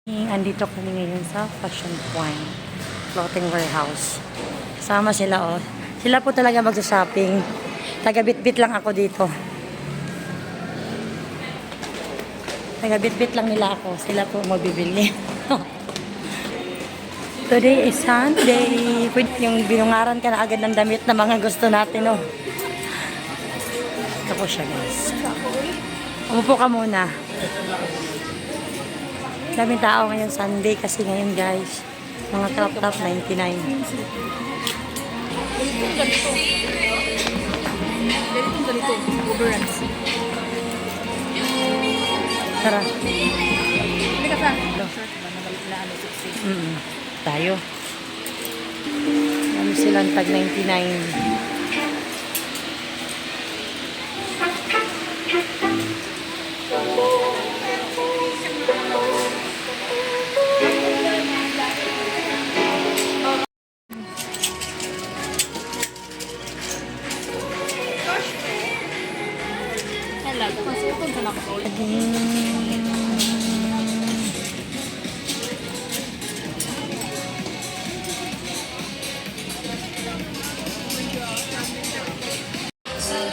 Andito kami ngayon sa Fashion Point Clothing Warehouse. Kasama sila Sila po talaga magsa-shopping. Taga-bit-bit lang ako dito. Taga-bit-bit lang nila ako. Sila po magbibili. Today is Sunday. Yung binungaran ka na agad ng damit na mga gusto natin, Ito po siya, guys. Umupo ka muna. Daming tao ngayon Sunday kasi ngayon, guys. Mga crop-top 99. Ganito. Overruns. Tara. Hindi ka sa short ba? Nagalaan 60. Tayo. Ano silang tag 99.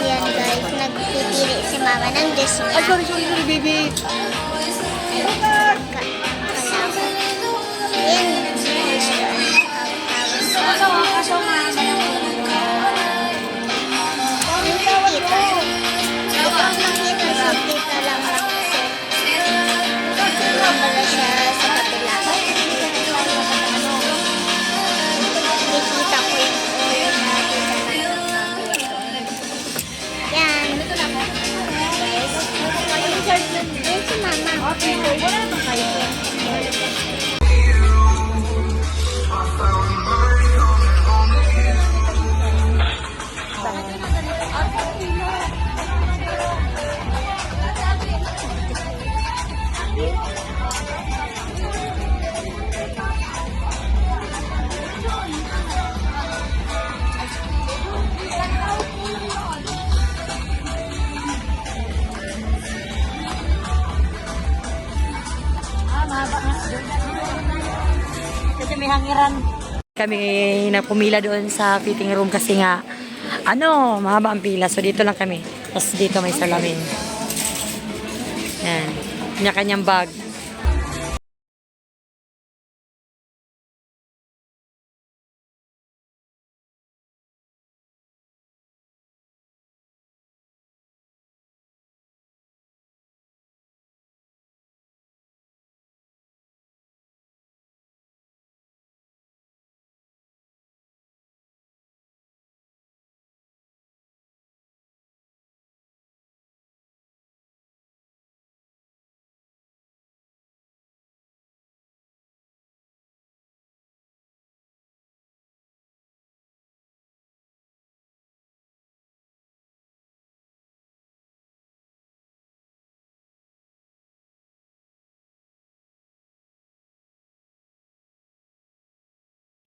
Yan guys, nagpipili si mama ng dish niya. Sorry, baby. Yan. Kasi may hangiran. Kami napumila doon sa fitting room kasi nga mahaba ang pila. So dito lang kami. Tapos dito may salamin. Yan. Kanya-kanyang bag.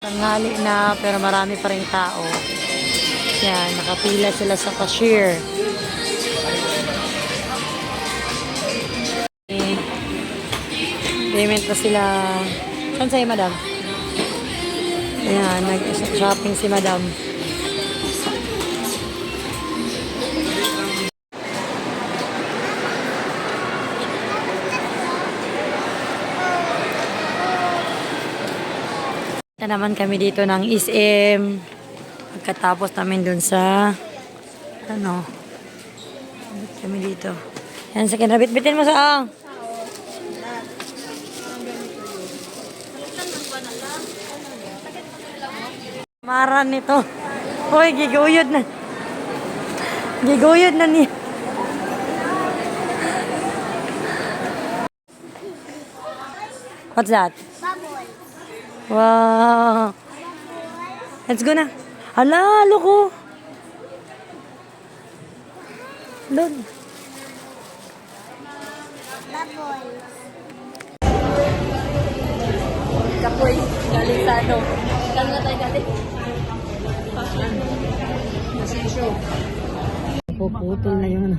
Tanghali na pero marami pa rin tao. Yan, nakapila sila sa cashier. Payment pa sila. Saan sa'yo, madam? Ayan, nag-shopping si madam. Naman kami dito ng SM. Pagkatapos namin dun sa kami dito. Yan, sa kinabit-bitin mo sa maran nito. Hoy, giguyod na. Giguyod na niya. What's that? Wow. Let's go na. Hala, loko. Doon. Kapoy, galing sa Galing na tayo galing. Fashion. Fashion show. Puputol na yung